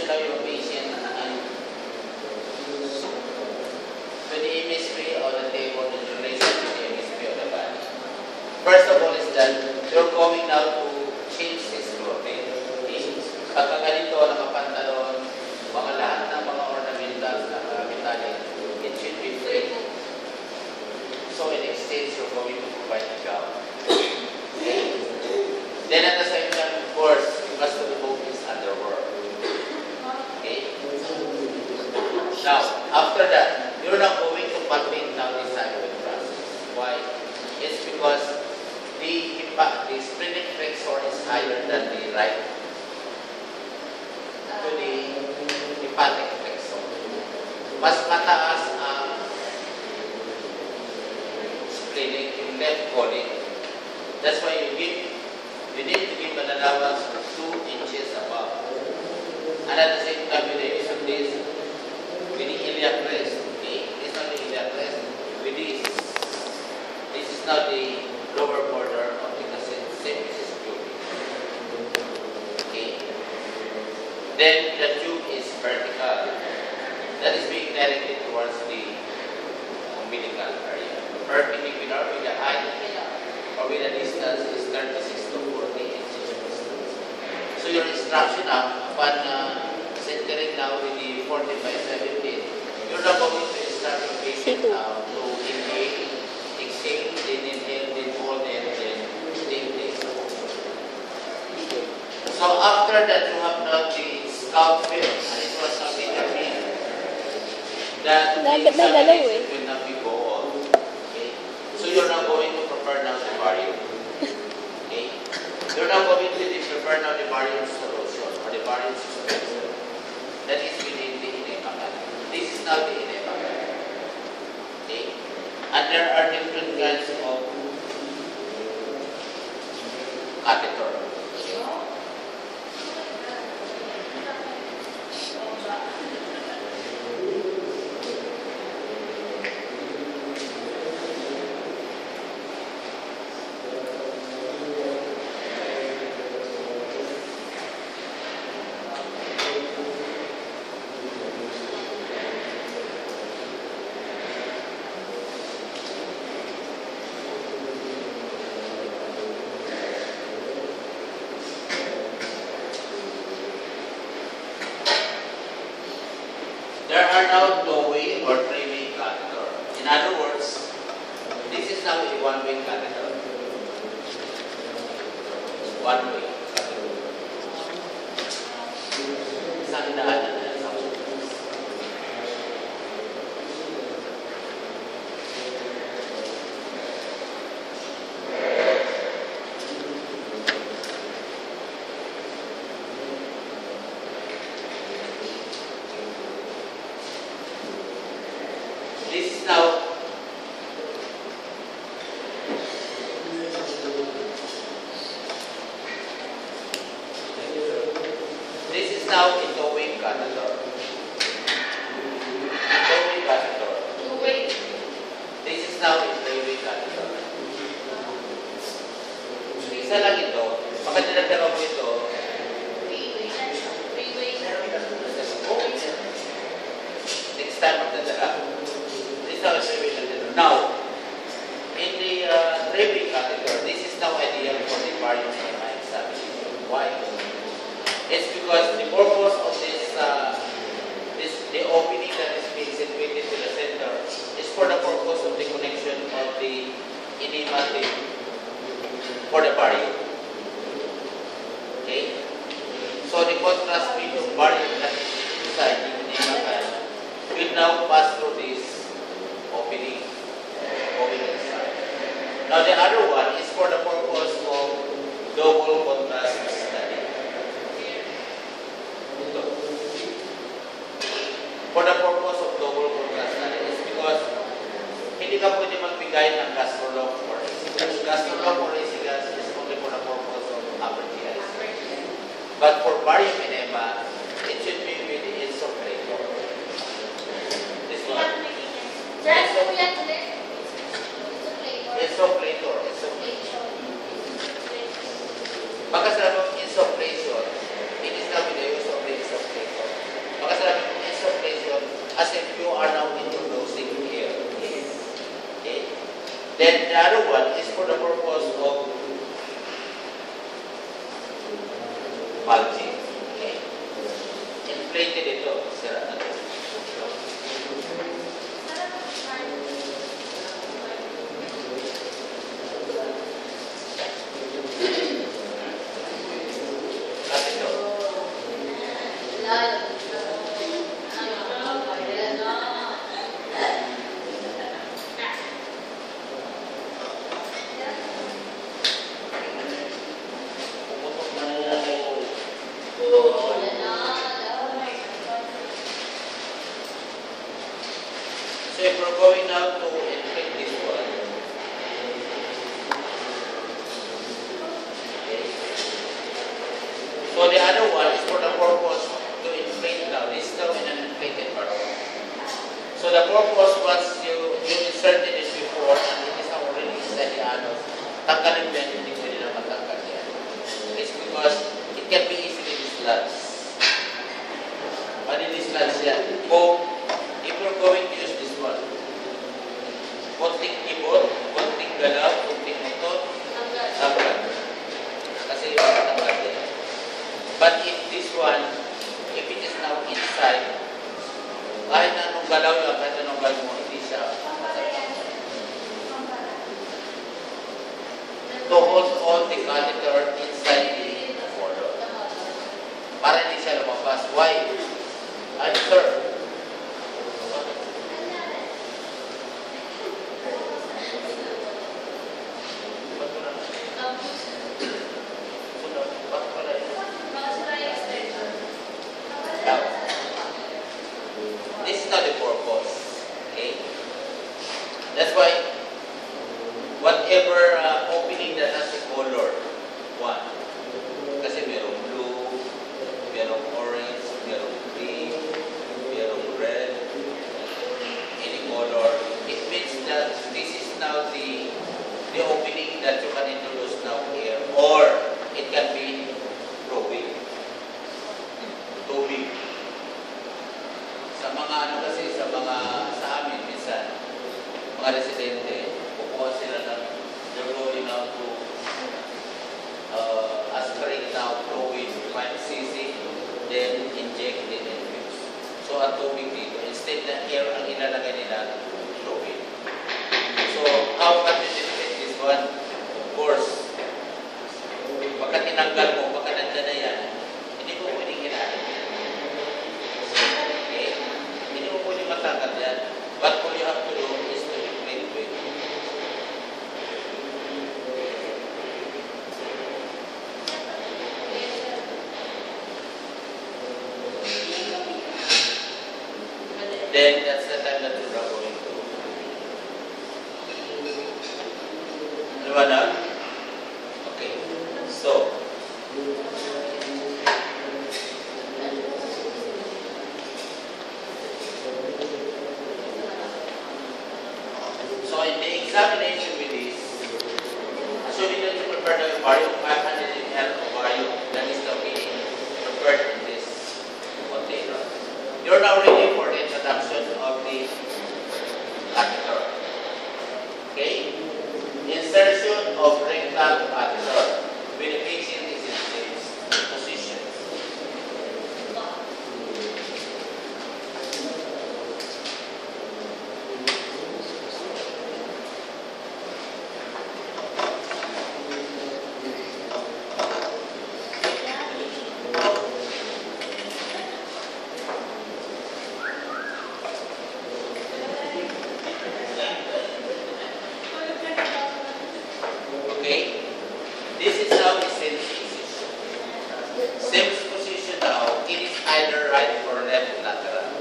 sila yung patient to the hemisphere or the table in relation to the hemisphere of the body. First of all is that you're going now to change this clothing. Pagka ganito, nakapantalon, mga lahat ng mga ornamentals na metallic, it should be free. So in exchange, you're going to provide a job. Okay? Then at the same time, of course, you must remove his underwear. Okay? Now, after that, you're not going to permit now this thyroid process. Why? It's because the splenic flexor is higher than the right to the hepatic flexor. Mas mataas ang splenic, yung left colic. That's why you need to give an allowance of 2 inches above. And at the same time, with the use of this, with the iliac crest, okay? It's not the iliac crest. With this is now the lower border of the semiphysis tube. Okay? Then the tube is vertical. That is being directed towards the umbilical area. Perpendicular with the height or with the distance is 36 to 40 inches distance. So your instruction upon centering now with the 45-17, you're not going to instruct your patient now to inhale, exhale, then inhale, then hold, then take. So after that, you have now the scalp film, and it was now determined that the examination will not be go on. Okay? So you're not going to prepare now the barium. Okay? You're not going to prepare now the barium solution or the barium suspension. That is within the enema canal. This is now the enema canal. Okay? And there are different kinds of catheter. There are now two-way or three-way catheter. In other words, this is now a one-way catheter. One-way catheter. Isang daanan na sa this is now a two-way catheter. Two-way catheter. Two-way. This is now a three-way catheter. Isa lang ito. Makadalagdagan mo ito. Three-way. Next time magdadala. Now, in the three-way catheter, this is now ideal for the barium enema examination. Why? It's because the purpose of the opening that is being situated to the center is for the purpose of the connection of the enema for the barium. Okay? So the contrast with the barium that is inside the enema will now pass through this opening side. Now the other one is for the purpose of double contrast study. For the purpose of double contrast study is because hindi ka pwede magbigay ng gastrolog or esigas. Gastrolog or esigas is only for the purpose of upper GI. But for barium enema, it should be with the insufflator. This one. Insufflator. Pagka sa insufflation, it is now with the use of the insufflator. the other one is for the purpose to inflate now. This is now in an inflated part. So the purpose was you inserted it before and it is now already inside the anus. Tanggalin mo yan, hindi pwede na matanggal yan. It's because it can be easily dislodged. Madi-dislodge yan. If you're going to use this one, konting keyboard, konting galaw, konting motor, tanggal. Kasi tanggal yan. But if this one, if it is now inside, kahit na anong galaw yan, kahit anong galaw mo, hindi siya to hold all the catheter inside the colon. Para hindi siya lumabas. Why? Answer. This is not the purpose. Okay? That's why whatever opening that has a color, one. Kasi merong blue, merong orange, merong green, merong red, any color. It means that this is now the opening that you can introduce now here, or it can be tubig. Tubig. Sa mga ano kasi, sa amin, minsan, mga residente, kukuha sila ng, they're going out to aspirate now fluid, 5 cc, then inject, then infuse. So, ang tubig dito, instead na air ang ilalagay nila, fluid. So, how can you defeat this one? Of course, pagka tinanggal mo, pagka nandyan na yan, hindi mo pwedeng ilalim. Okay? Hindi mo pwedeng matanggal yan. But all you have to do is to inflate with. Then that's the time that you're going to. Liwanag? Okay. So, in the examination with this, assuming that you prepare the ovarium, 500 ml ovarium, that is now being prepared in this container. You're now ready for the introduction of the catheter. Okay? Insertion of rectal catheter when the patient is in this position. Okay? This is now the same position. Same position now, it is either right or left lateral.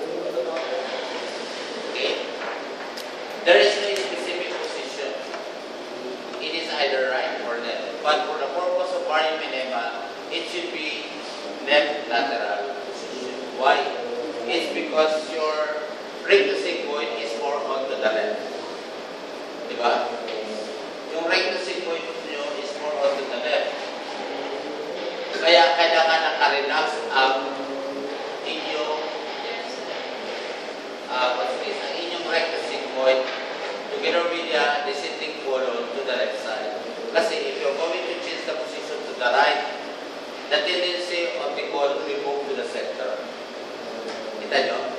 Okay? There is no specific position. It is either right or left. But for the purpose of ovarium enema, it should be left lateral position. Why? It's because your rectus sigmoid is more onto the left. Diba? Yung rectus sigmoid nyo is more onto the left. Kaya kailangan naka-relax ang inyong ang inyong rectus sigmoid together with the descending colon to the left side. Kasi if you're going to change the position to the right, the tendency of the colon will move to the center. Kita nyo?